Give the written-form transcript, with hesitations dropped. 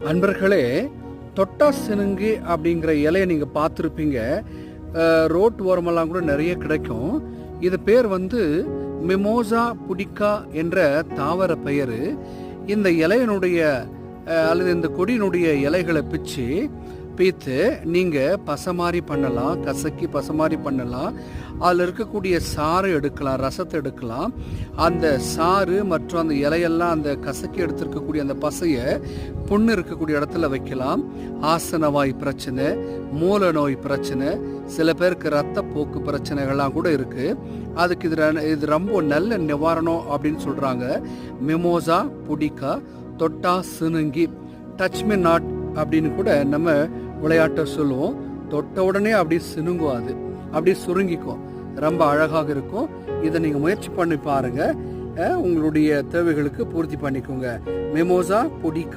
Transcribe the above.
அன்பர்களே, தொட்டா சினுங்கி அப்படிங்கிற இலையை நீங்கள் பார்த்துருப்பீங்க. ரோட் ஓரமெல்லாம் கூட நிறைய கிடைக்கும். இது பேர் மிமோசா புடிக்கா என்ற தாவர பெயர். இந்த இலையினுடைய அல்லது இந்த கொடியினுடைய இலைகளை பீத்து நீங்கள் பசமாரி பண்ணலாம், கசக்கி பசமாரி பண்ணலாம். அதில் இருக்கக்கூடிய சாறு எடுக்கலாம், ரசத்தை எடுக்கலாம். அந்த சாறு மற்றும் அந்த இலையெல்லாம் அந்த கசக்கி எடுத்துருக்கக்கூடிய அந்த பசையை புண்ணு இருக்கக்கூடிய இடத்துல வைக்கலாம். ஆசனவாய் பிரச்சனை, மூல நோய் பிரச்சனை, சில பேருக்கு இரத்தப்போக்கு பிரச்சனைகள்லாம் கூட இருக்குது. அதுக்கு இது ரொம்ப நல்ல நிவாரணம் அப்படின்னு சொல்கிறாங்க. மிமோசா புடிக்கா, தொட்டா சினுங்கி, டச் மீ நாட் அப்படின்னு கூட நம்ம விளையாட்டை சொல்லுவோம். தொட்ட உடனே அப்படி சினுங்கும், அது அப்படி சுருங்கிக்கும், ரொம்ப அழகாக இருக்கும். இதை நீங்கள் முயற்சி பண்ணி பாருங்கள், உங்களுடைய தேவைகளுக்கு பூர்த்தி பண்ணிக்கோங்க. மிமோசா புடிக்கா.